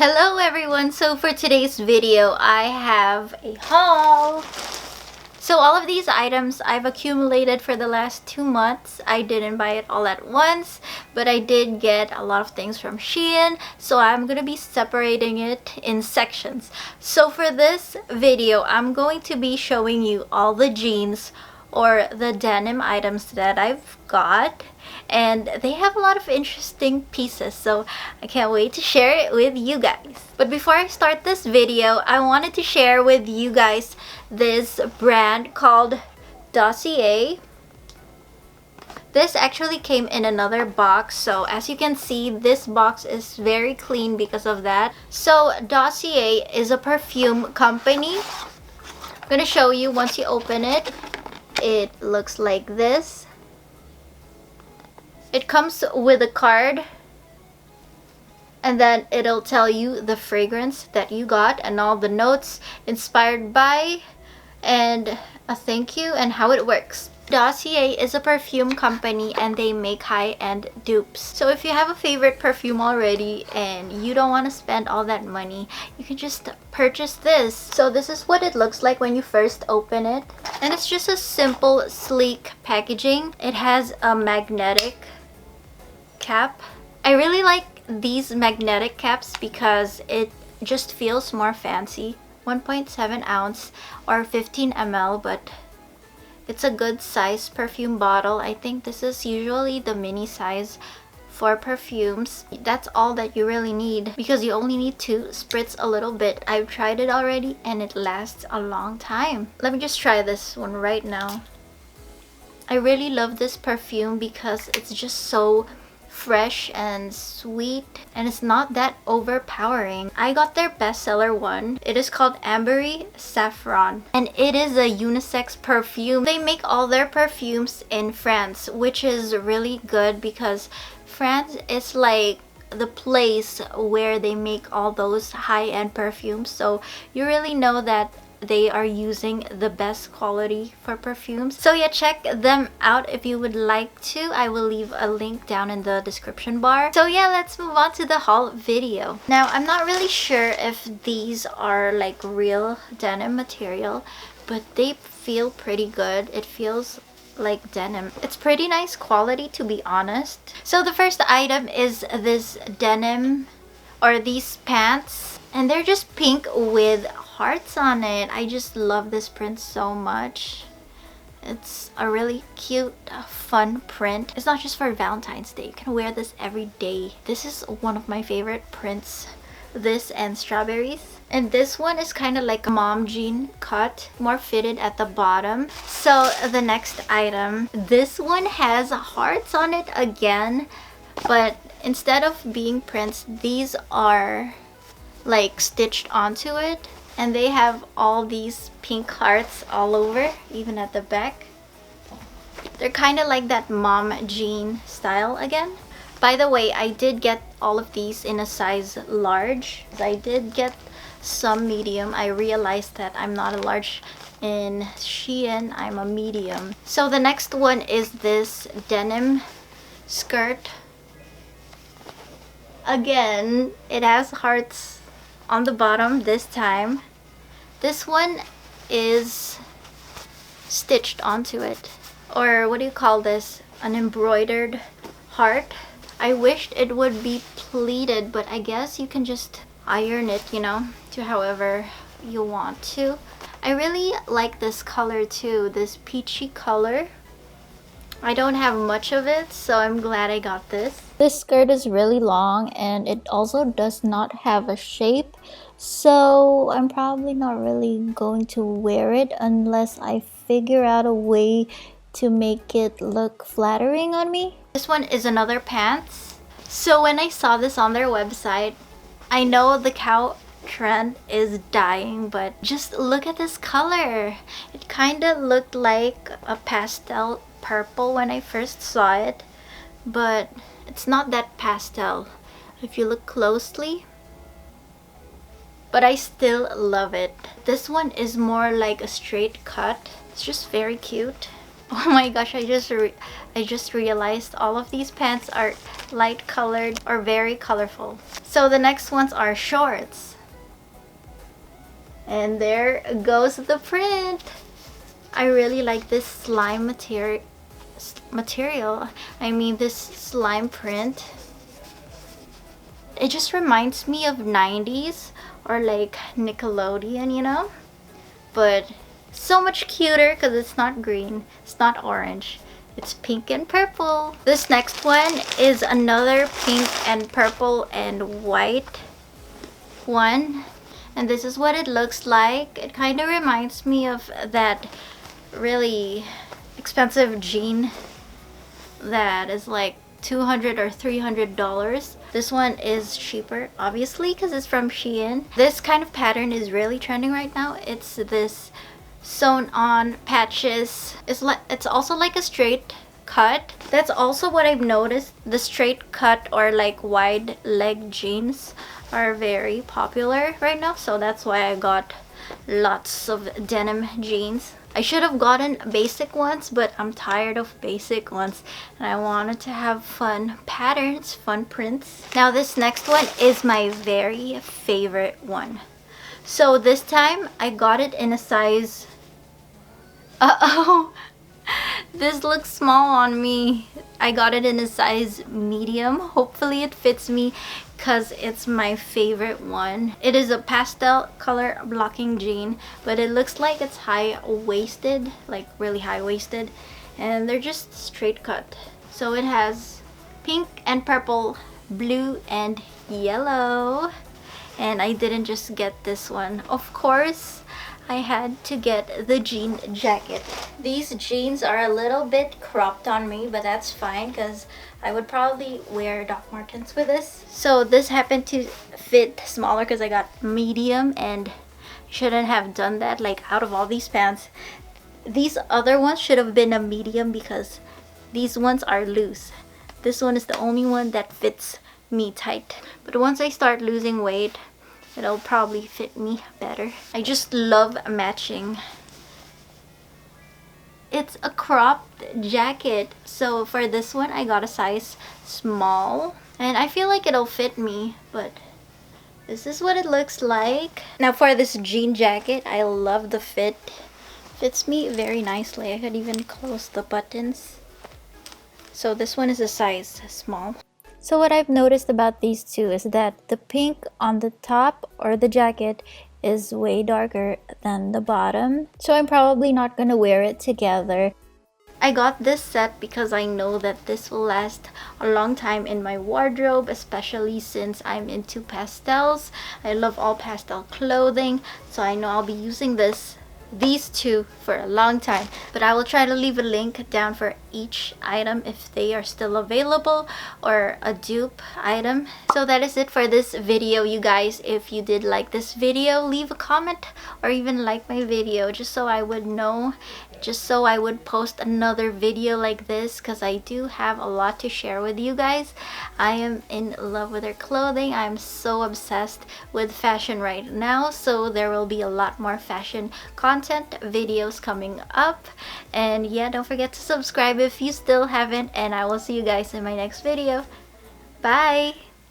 Hello everyone! So for today's video, I have a haul. So all of these items I've accumulated for the last 2 months. I didn't buy it all at once, but I did get a lot of things from SHEIN. So I'm going to be separating it in sections. So for this video, I'm going to be showing you all the jeans or the denim items that I've got, and they have a lot of interesting pieces, so I can't wait to share it with you guys. But before I start this video, I wanted to share with you guys this brand called Dossier. This actually came in another box, so as you can see, this box is very clean because of that. So Dossier is a perfume company. I'm gonna show you once you open it. It looks like this. It comes with a card, and then it'll tell you the fragrance that you got and all the notes inspired by, and a thank you and how it works. Dossier is a perfume company and they make high-end dupes. So if you have a favorite perfume already and you don't want to spend all that money, you can just purchase this. So this is what it looks like when you first open it. And it's just a simple, sleek packaging. It has a magnetic cap. I really like these magnetic caps because it just feels more fancy. 1.7 ounce or 15 ml, but it's a good size perfume bottle. I think this is usually the mini size for perfumes. That's all that you really need because you only need to spritz a little bit. I've tried it already and it lasts a long time. Let me just try this one right now. I really love this perfume because it's just so fresh and sweet, and it's not that overpowering. I got their bestseller one. It is called Ambery Saffron, and it is a unisex perfume. They make all their perfumes in France, which is really good because France is like the place where they make all those high-end perfumes, so you really know that they are using the best quality for perfumes. So yeah, check them out if you would like to. I will leave a link down in the description bar. So yeah, let's move on to the haul video. Now, I'm not really sure if these are like real denim material, but they feel pretty good. It feels like denim. It's pretty nice quality, to be honest. So the first item is this denim, or these pants, and they're just pink with hearts on it. I just love this print so much. It's a really cute, fun print. It's not just for Valentine's Day. You can wear this every day. This is one of my favorite prints. This and strawberries. And this one is kind of like a mom jean cut, more fitted at the bottom. So the next item, this one has hearts on it again, but instead of being prints, these are like stitched onto it, and they have all these pink hearts all over, even at the back. They're kind of like that mom jean style again. By the way, I did get all of these in a size large. I did get some medium. I realized that I'm not a large in SHEIN, I'm a medium. So the next one is this denim skirt. Again, it has hearts on the bottom this time. This one is stitched onto it, or what do you call this, an embroidered heart. I wished it would be pleated, but I guess you can just iron it, you know, to however you want to. I really like this color too, this peachy color. I don't have much of it, so I'm glad I got this. This skirt is really long and it also does not have a shape, so I'm probably not really going to wear it unless I figure out a way to make it look flattering on me. This one is another pants. So when I saw this on their website, I know the cow trend is dying, but just look at this color. It kind of looked like a pastel purple when I first saw it, but it's not that pastel if you look closely, but I still love it. This one is more like a straight cut. It's just very cute. Oh my gosh, I just realized all of these pants are light colored or very colorful. So the next ones are shorts. And there goes the print. I really like this slime material. I mean this slime print. It just reminds me of 90s or like Nickelodeon, you know? But so much cuter because it's not green, it's not orange. It's pink and purple. This next one is another pink and purple and white one. And this is what it looks like. It kind of reminds me of that really expensive jean that is like $200 or $300. This one is cheaper, obviously, because it's from SHEIN. This kind of pattern is really trending right now. It's this sewn on patches. It's also like a straight cut. That's also what I've noticed. The straight cut or like wide leg jeans are very popular right now, so that's why I got lots of denim jeans. I should have gotten basic ones, but I'm tired of basic ones and I wanted to have fun patterns, fun prints. Now this next one is my very favorite one. So this time I got it in a size... Uh-oh! This looks small on me. I got it in a size medium. Hopefully it fits me because it's my favorite one. It is a pastel color blocking jean, but it looks like it's high-waisted, like really high-waisted, and they're just straight cut. So it has pink and purple, blue and yellow. And I didn't just get this one. Of course, I had to get the jean jacket. These jeans are a little bit cropped on me, but that's fine because I would probably wear Doc Martens with this. So this happened to fit smaller because I got medium, and shouldn't have done that. Like, out of all these pants, these other ones should have been a medium because these ones are loose. This one is the only one that fits me tight. But once I start losing weight, it'll probably fit me better. I just love matching. It's a cropped jacket, so for this one I got a size small, and I feel like it'll fit me, but this is what it looks like. Now for this jean jacket, I love the fit. Fits me very nicely. I could even close the buttons. So this one is a size small. So what I've noticed about these two is that the pink on the top or the jacket is way darker than the bottom. So I'm probably not gonna wear it together. I got this set because I know that this will last a long time in my wardrobe, especially since I'm into pastels. I love all pastel clothing, so I know I'll be using these two for a long time. But I will try to leave a link down for each item if they are still available, or a dupe item. So that is it for this video, you guys. If you did like this video, leave a comment or even like my video, just so I would know, just so I would post another video like this, because I do have a lot to share with you guys. I am in love with their clothing. I'm so obsessed with fashion right now, so there will be a lot more fashion content videos coming up. And yeah, don't forget to subscribe if you still haven't, and I will see you guys in my next video. Bye!